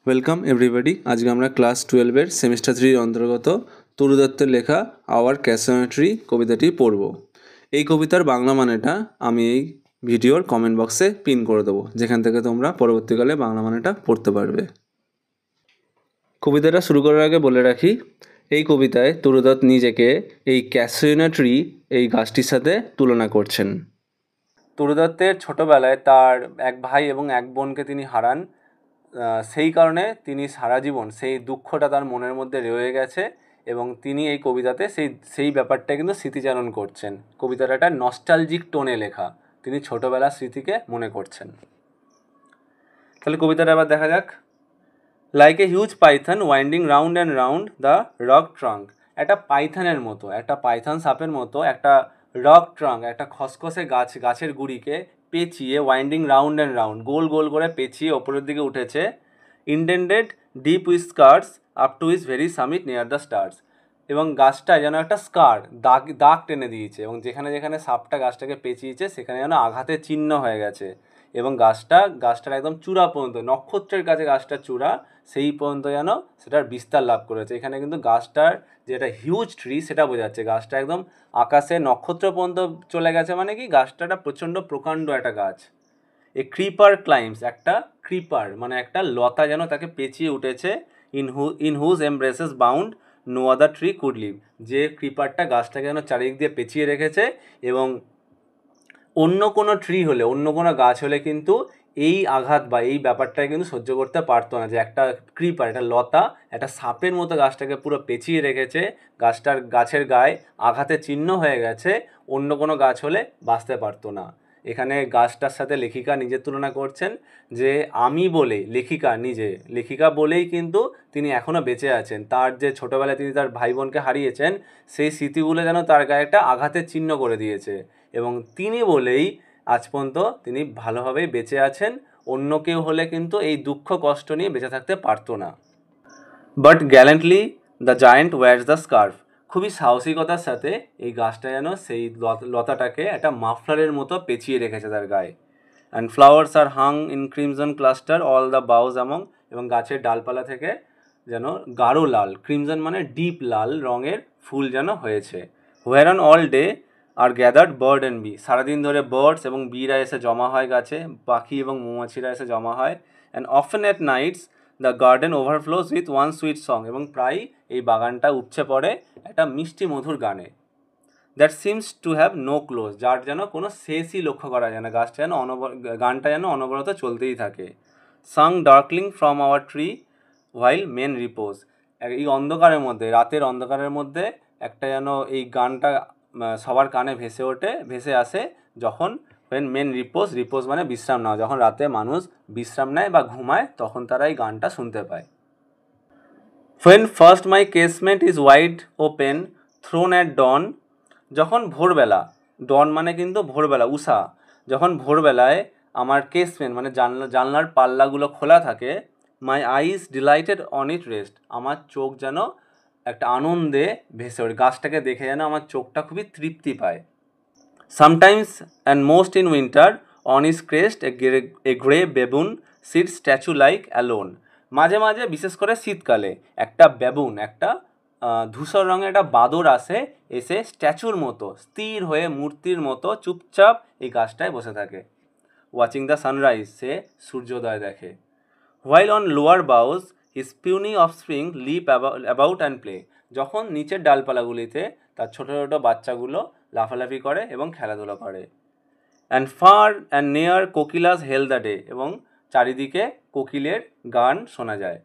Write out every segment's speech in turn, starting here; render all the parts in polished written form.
Welcome everybody. আজকে আমরা class 12-এর semester 3 অন্তর্গত তরু দত্তের লেখা আওয়ার ক্যাসোনেট্রি কবিতাটি পড়ব। এই কবিতার বাংলা মানেটা আমি এই ভিডিওর কমেন্ট বক্সে পিন করে দেবো, যেখান থেকে তোমরা পরবর্তীকালে বাংলা মানেটা পড়তে পারবে। কবিতাটা শুরু করার আগে বলে রাখি, এই কবিতায় তরু দত্ত নিজেকে এই ক্যাসোনেট্রি এই গাছটির সাথে তুলনা করছেন। তরু দত্তের ছোটোবেলায় তার এক ভাই এবং এক বোনকে তিনি হারান, সেই কারণে তিনি সারা জীবন সেই দুঃখটা তার মনের মধ্যে রয়ে গেছে এবং তিনি এই কবিতাতে সেই ব্যাপারটা কিন্তু স্মৃতিচারণ করছেন। কবিতাটা একটা নস্টালজিক টোনে লেখা, তিনি ছোটোবেলার স্মৃতিকে মনে করছেন। তাহলে কবিতাটা আবার দেখা যাক। Like a huge Python winding round and round the rock trunk. একটা পাইথনের মতো, একটা পাইথন সাপের মতো একটা রক ট্রাঙ্ক, একটা খসখসে গাছের গুড়িকে পেঁচিয়ে ওয়াইন্ডিং রাউন্ড অ্যান্ড রাউন্ড, গোল গোল করে পেঁচিয়ে ওপরের দিকে উঠেছে। Intended deep with স্কার্স up to is very summit near the stars. এবং গাছটায় যেন একটা স্কার দাগ টেনে দিয়েছে, এবং যেখানে যেখানে সাপটা গাছটাকে পেঁচিয়েছে সেখানে যেন আঘাতের চিহ্ন হয়ে গেছে। এবং গাছটার একদম চূড়া পর্যন্ত, নক্ষত্রের কাছে গাছটার চূড়া, সেই পর্যন্ত যেন সেটার বিস্তার লাভ করেছে। এখানে কিন্তু গাছটার যেটা হিউজ ট্রি সেটা বোঝাচ্ছে, গাছটা একদম আকাশে নক্ষত্র পর্যন্ত চলে গেছে, মানে কি গাছটা একটা প্রচণ্ড প্রকাণ্ড একটা গাছ। এ ক্রিপার ক্লাইম্স, একটা ক্রিপার মানে একটা লতা যেন তাকে পেঁচিয়ে উঠেছে। In whose embraces bound no other tree could live, যে ক্রিপারটা গাছটাকে যেন চারিদিক দিয়ে পেঁচিয়ে রেখেছে, এবং অন্য কোনো ট্রি হলে, অন্য কোনো গাছ হলে কিন্তু এই আঘাত বা এই ব্যাপারটাকে কিন্তু সহ্য করতে পারতো না, যে একটা ক্রিপার, একটা লতা একটা সাপের মতো গাছটাকে পুরো পেঁচিয়ে রেখেছে, গাছের গায়ে আঘাতের চিহ্ন হয়ে গেছে, অন্য কোনো গাছ হলে বাঁচতে পারতো না। এখানে গাছটার সাথে লেখিকা নিজের তুলনা করছেন, যে আমি বলে লেখিকা বলেই কিন্তু তিনি এখনও বেঁচে আছেন। তার যে ছোটোবেলায় তিনি তার ভাই বোনকে হারিয়েছেন, সেই স্মৃতিগুলো যেন তার গায়ে একটা আঘাতের চিহ্ন করে দিয়েছে, এবং তিনি বলেই আজ পর্যন্ত তিনি ভালোভাবেই বেঁচে আছেন। অন্য কেউ হলে কিন্তু এই দুঃখ কষ্ট নিয়ে বেঁচে থাকতে পারতো না। But গ্যালেন্টলি the giant wires the scarf. খুবই সাহসিকতার সাথে এই গাছটা যেন সেই লতাটাকে একটা মাফলারের মতো পেঁচিয়ে রেখেছে তার গায়ে। অ্যান্ড ফ্লাওয়ার্স আর hang in crimson cluster all the boughs among, এবং গাছের ডালপালা থেকে যেন গাঢ় লাল, ক্রিমজন মানে ডিপ লাল রঙের ফুল যেন হয়েছে। Where on all day are gathered bird and bee, সারাদিন ধরে বার্ডস এবং বিরা এসে জমা হয় গাছে, পাখি এবং মৌমাছিরা এসে জমা হয়। And often at nights the garden overflows with one sweet song, এবং প্রায় এই বাগানটা উপচে পড়ে একটা মিষ্টি মধুর গানে। That seems to have no close, যার যেন কোনো শেষই লক্ষ্য করা যায় না, গানটা যেন অনবরত চলতেই থাকে। Sang darkling from our tree while men repose, এই অন্ধকারের মধ্যে, রাতের অন্ধকারের মধ্যে একটা যেন এই গানটা সবার কানে ভেসে আসে, যখন মেন রিপোজ মানে বিশ্রাম নেওয়া, যখন রাতে মানুষ বিশ্রাম নেয় বা ঘুমায় তখন তারা এই গানটা শুনতে পায়। When first my casement is wide open thrown at dawn, যখন ভোরবেলা, ডন মানে কিন্তু ভোরবেলা, উষা, যখন ভোরবেলায় আমার কেসমেন্ট মানে জানলার পাল্লাগুলো খোলা থাকে, মাই আইজ ডিলাইটেড অন ইট রেস্ট, আমার চোখ যেন একটা আনন্দে ভেসে ওঠে, গাছটাকে দেখে যেন আমার চোখটা খুবই তৃপ্তি পায়। Sometimes and most in winter on his crest a grey baboon sit statue like alone, মাঝে মাঝে বিশেষ করে শীতকালে একটা বেবুন, একটা ধূসর রঙের একটা বাদর এসে স্ট্যাচুর মতো স্থির হয়ে মূর্তির মতো চুপচাপ এই গাছটায় বসে থাকে। ওয়াচিং দ্য সানরাইজ, সে সূর্যোদয় দেখে। While on lower boughs his puny offspring leap about and play, যখন নিচের ডালপালাগুলিতে তার ছোটো ছোটো বাচ্চাগুলো লাফালাফি করে এবং খেলাধুলো করে। And far and near kokilas hail the day, এবং চারিদিকে কোকিলের গান শোনা যায়।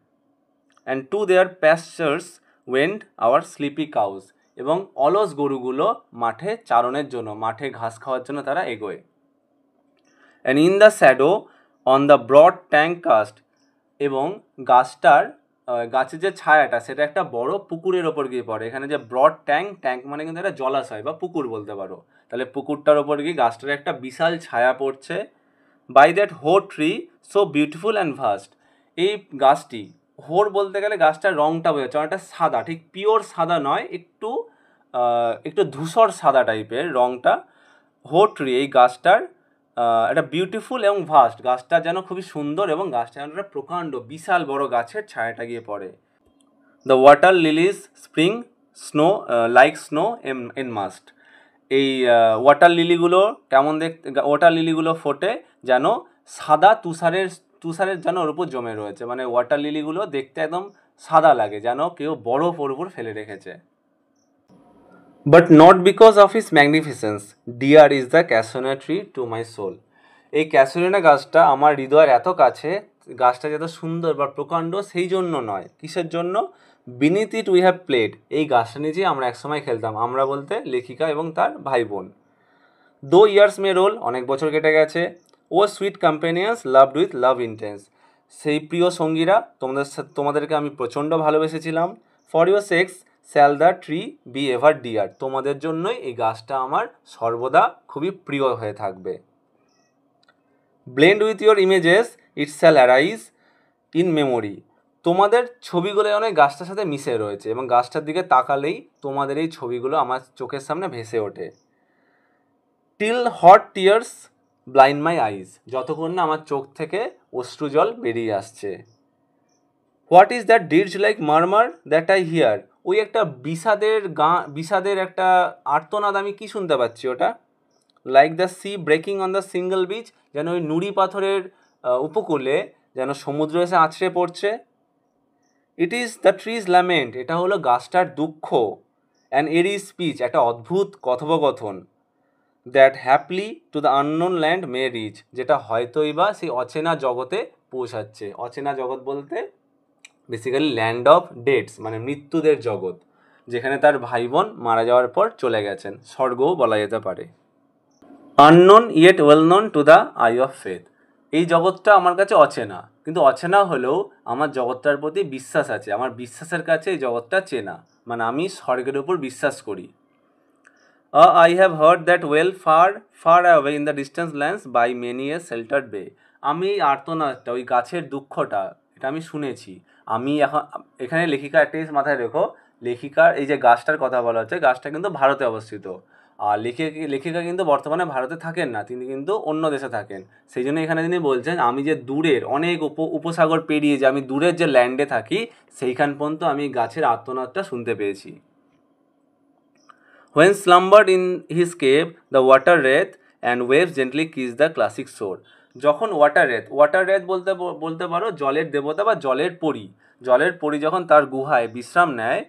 And to their pastures went our sleepy cows, এবং অলস গরুগুলো মাঠে চারণের জন্য, মাঠে ঘাস খাওয়ার জন্য তারা এগোয়। And in the shadow on the broad tank cast, এবং গাছের যে ছায়াটা সেটা একটা বড় পুকুরের ওপর গিয়ে পড়ে। এখানে যে ব্রড ট্যাঙ্ক মানে কিন্তু একটা জলাশয় বা পুকুর বলতে পারো, তাহলে পুকুরটার ওপর গিয়ে গাছটার একটা বিশাল ছায়া পড়ছে। By that hoar tree so beautiful and vast, এই গাছটি, হোর বলতে গেলে গাছটার রঙটা বোঝাচ্ছে, অনেকটা সাদা, ঠিক পিওর সাদা নয়, একটু ধূসর সাদা টাইপের রঙটা। হোর ট্রি, এই গাছটার একটা বিউটিফুল এবং ভাস্ট, গাছটা যেন খুবই সুন্দর এবং গাছটা যেন একটা প্রকাণ্ড বিশাল বড় গাছের ছায়াটা গিয়ে পড়ে। The water লিলিজ spring snow like snow in must. এই ওয়াটার লিলিগুলো কেমন দেখতে, ওয়াটার লিলিগুলো ফোটে যেন সাদা তুষারের যেন ওর উপর জমে রয়েছে, মানে ওয়াটার লিলিগুলো দেখতে একদম সাদা লাগে, যেন কেউ বরফ ওর উপর ফেলে রেখেছে। But not because of his magnificence dear is the casuarina tree to my soul. এই ক্যাসোলিনা গাছটা আমার হৃদয়ের এত কাছে, গাছটা যত সুন্দর বা প্রকাণ্ড সেই জন্য নয়, কিসের জন্য? Beneath it we have played. এই গাছটা নিচে আমরা একসময় খেলতাম, আমরা বলতে লেখিকা এবং তার ভাই বোন। দো ইয়ার্স মে রোল, অনেক বছর কেটে গেছে। O sweet companions loved with love intense, সেই প্রিয় সঙ্গীরা তোমাদেরকে আমি প্রচণ্ড ভালোবেসেছিলাম। For your sakes shall the tree be ever dear, তোমাদের জন্যই এই গাছটা আমার সর্বদা খুবই প্রিয় হয়ে থাকবে। Blend with your images it shall arise in memory, তোমাদের ছবিগুলো অনেক গাছটার সাথে মিশে রয়েছে এবং গাছটার দিকে তাকালেই তোমাদের এই ছবিগুলো আমার চোখের সামনে ভেসে ওঠে। Till hot tears blind my eyes, যতক্ষণ না আমার চোখ থেকে অশ্রুজল বেরিয়ে আসছে। What is that dirge like murmur that I hear, ওই একটা বিষাদের একটা আর্তনাদ আমি কি শুনতে পাচ্ছি ওটা? Like the sea breaking on the single beach, যেন ওই নুড়ি পাথরের উপকূলে যেন সমুদ্র এসে আছড়ে পড়ছে। It is the trees lament, এটা হলো গাছটার দুঃখ। অ্যান এরি স্পিচ, একটা অদ্ভুত কথোপকথন। That haply to the unknown land may reach, যেটা হয়তোই বা সেই অচেনা জগতে পৌঁছাচ্ছে। অচেনা জগৎ বলতে বেসিক্যালি ল্যান্ড অফ ডেডস, মানে মৃত্যুদের জগৎ, যেখানে তার ভাই বোন মারা যাওয়ার পর চলে গেছেন, স্বর্গও বলা যেতে পারে। Unknown yet well known to the I of faith, এই জগৎটা আমার কাছে অচেনা, কিন্তু অচেনা হলেও আমার জগৎটার প্রতি বিশ্বাস আছে, আমার বিশ্বাসের কাছে এই জগৎটা চেনা, মানে আমি স্বর্গের উপর বিশ্বাস করি। I have heard that well far far away in the distance lands by many a sheltered bay, আমি এই আর্তনাদটা, ওই গাছের দুঃখটা, এটা আমি শুনেছি। আমি এখন এখানে লেখিকা একটা জিনিস মাথায় রেখো, লেখিকার এই যে গাছটার কথা বলা হচ্ছে, গাছটা কিন্তু ভারতে অবস্থিত, আর লেখিকা কিন্তু বর্তমানে ভারতে থাকেন না, তিনি কিন্তু অন্য দেশে থাকেন। সেই জন্য এখানে তিনি বলছেন আমি যে দূরের অনেক উপসাগর পেরিয়ে যে আমি দূরের যে ল্যান্ডে থাকি, সেইখান পর্যন্ত আমি গাছের আর্তনাদটা শুনতে পেয়েছি। When slumbered in his cave, the water wraith and waves gently kiss the classic shore. যখন ওয়াটার রেথ বলতে পারো জলের দেবতা বা জলের পরী যখন তার গুহায় বিশ্রাম নেয়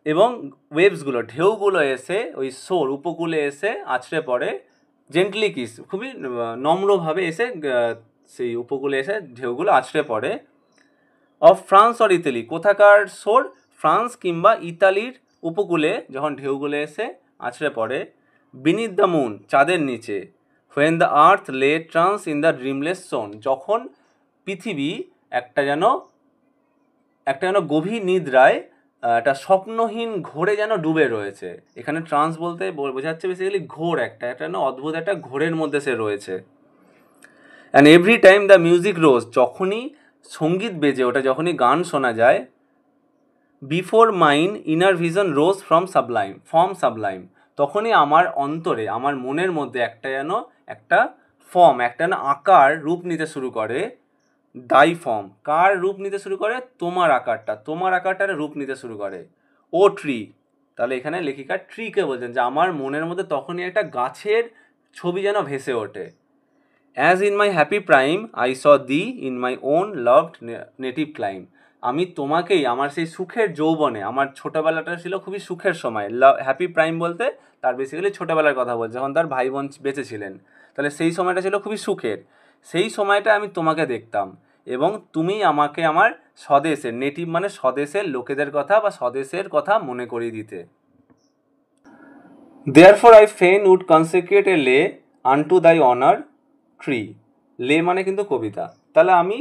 এবং ওয়েভসগুলো, ঢেউগুলো এসে ওই শোর উপকূলে এসে আছড়ে পড়ে, জেন্টলি কিস, খুবই নম্রভাবে এসে সেই উপকূলে এসে ঢেউগুলো আছড়ে পড়ে। অফ ফ্রান্স অর ইতালি, কোথাকার শোর? ফ্রান্স কিংবা ইতালির উপকূলে যখন ঢেউগুলো এসে আছড়ে পড়ে। বিনিথ দ্য মুন, চাঁদের নিচে। হোয়েন দ্য আর্থ লে ট্রান্স ইন দ্য ড্রিমলেস সোন, যখন পৃথিবী একটা যেন গভীর নিদ্রায়, একটা স্বপ্নহীন ঘোরে যেন ডুবে রয়েছে। এখানে ট্রান্স বলতে বোঝাচ্ছে বেসিক্যালি ঘোর, একটা অদ্ভুত একটা ঘোরের মধ্যে সে রয়েছে। And every time the music rose, যখনই সঙ্গীত বেজে ওঠে, যখনই গান শোনা যায়, before mine inner vision rose from sublime, তখনই আমার অন্তরে, আমার মনের মধ্যে একটা আকার রূপ নিতে শুরু করে। দাই ফর্ম, কার রূপ নিতে শুরু করে? তোমার আকারটার রূপ নিতে শুরু করে। ও ট্রি, তাহলে এখানে লেখিকা ট্রিকে বলছেন যে আমার মনের মধ্যে তখনই একটা গাছের ছবি যেন ভেসে ওঠে। As in my happy prime I saw thee in my own loved native clime, আমি তোমাকেই আমার সেই সুখের যৌবনে, আমার ছোটোবেলাটা ছিল খুবই সুখের সময়। হ্যাপি প্রাইম বলতে তার বেসিক্যালি ছোটোবেলার কথা বলছে, যখন তার ভাই বোন বেঁচে ছিলেন, তাহলে সেই সময়টা ছিল খুবই সুখের। সেই সময়টা আমি তোমাকে দেখতাম এবং তুমি আমাকে আমার স্বদেশের, নেটিভ মানে স্বদেশের লোকেদের কথা বা স্বদেশের কথা মনে করিয়ে দিতে। দেয়ারফর আই ফেইন উড কনসেক্রেট এ লে আনটু দাই অনার ট্রি, লে মানে কিন্তু কবিতা, তাহলে আমি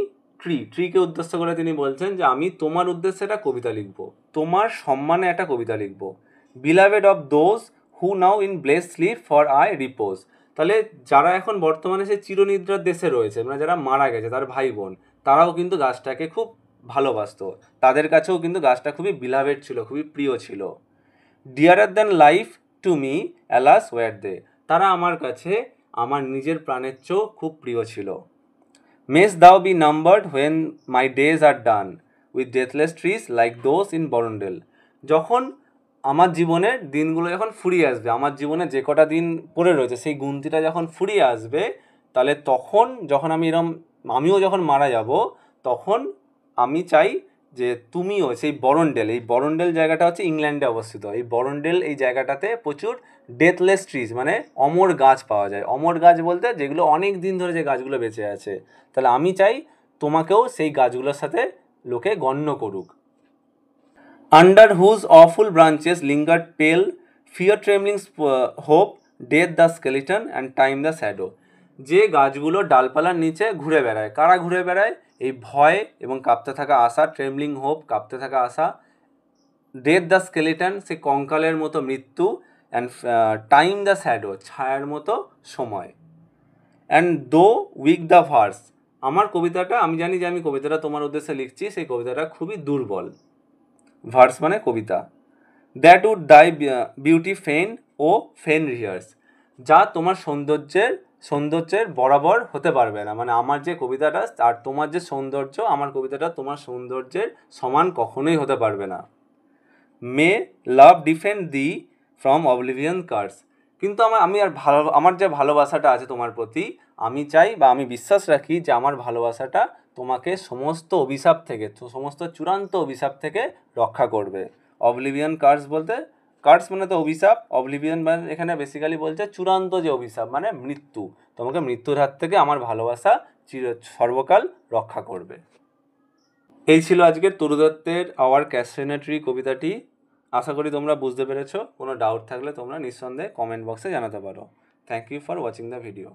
ট্রিকে উদ্দেশ্য করে তিনি বলছেন যে আমি তোমার উদ্দেশ্যে একটা কবিতা লিখব, তোমার সম্মানে একটা কবিতা লিখব। Beloved of those who now in blessed sleep for aye repose, তাহলে যারা এখন বর্তমানে সে চিরনিদ্রার দেশে রয়েছে, মানে যারা মারা গেছে তার ভাই বোন, তারাও কিন্তু গাছটাকে খুব ভালোবাসতো, তাদের কাছেও কিন্তু গাছটা খুবই বিলাভেড ছিল, খুবই প্রিয় ছিল। Dearer than life to me alas were they, তারা আমার কাছে আমার নিজের প্রাণের চেয়েও খুব প্রিয় ছিল। Mayst thou be numbered when my days are done with deathless trees like those in Borondale. যখন আমার জীবনের দিনগুলো যখন ফুরিয়ে আসবে, আমার জীবনে যে কটা দিন পড়ে রয়েছে সেই গুনতিটা যখন ফুরিয়ে আসবে, তাহলে তখন যখন আমিও যখন মারা যাব, তখন আমি চাই যে তুমিও সেই বরন্ডেল, এই বরন্ডেল জায়গাটা হচ্ছে ইংল্যান্ডে অবস্থিত, এই বরন্ডেল এই জায়গাটাতে প্রচুর ডেথলেস ট্রিজ মানে অমর গাছ পাওয়া যায়। অমর গাছ বলতে যেগুলো অনেক দিন ধরে যে গাছগুলো বেঁচে আছে, তাহলে আমি চাই তোমাকেও সেই গাছগুলোর সাথে লোকে গণ্য করুক। Under whose awful branches lingered pale, fear-trembling hope, death the skeleton and time the shadow. যে গাছগুলো ডালপালার নিচে ঘুরে বেড়ায়, কারা ঘুরে বেড়ায়? এই ভয় এবং কাঁপতে থাকা আশা, ট্রেমলিং হোপ কাঁপতে থাকা আশা, ডেথ দ্য স্কেলিটন সে কঙ্কালের মতো মৃত্যু, অ্যান্ড টাইম দ্য শ্যাডো ছায়ার মতো সময়। অ্যান্ড দো উইক দ্য ভার্স, আমার কবিতাটা, আমি জানি যে আমি কবিতাটা তোমার উদ্দেশ্যে লিখছি, সেই কবিতাটা খুবই দুর্বল। ভার্স মানে কবিতা। দ্যাট উড দাই বিউটি ফেন ও ফেন রিহার্স, যা তোমার সৌন্দর্যের বরাবর হতে পারবে না, মানে আমার যে কবিতাটা আর তোমার যে সৌন্দর্য, আমার কবিতাটা তোমার সৌন্দর্যের সমান কখনোই হতে পারবে না। May love defend thee from oblivion's curse, কিন্তু আমার যে ভালোবাসাটা আছে তোমার প্রতি, আমি চাই বা আমি বিশ্বাস রাখি যে আমার ভালোবাসাটা তোমাকে সমস্ত অভিশাপ থেকে, সমস্ত চূড়ান্ত অভিশাপ থেকে রক্ষা করবে। অবলিভিয়ান কার্স বলতে, কার্স মানে তো অভিশাপ, অবলিভিয়ান মানে এখানে বেসিক্যালি বলছে চূড়ান্ত যে অভিশাপ মানে মৃত্যু, তোমাকে মৃত্যুর হাত থেকে আমার ভালোবাসা সর্বকাল রক্ষা করবে। এই ছিল আজকের তরু দত্তের আওয়ার ক্যাসিনো ট্রি কবিতাটি। আশা করি তোমরা বুঝতে পেরেছো। কোনো ডাউট থাকলে তোমরা নিঃসন্দেহে কমেন্ট বক্সে জানাতে পারো। Thank you for watching the video.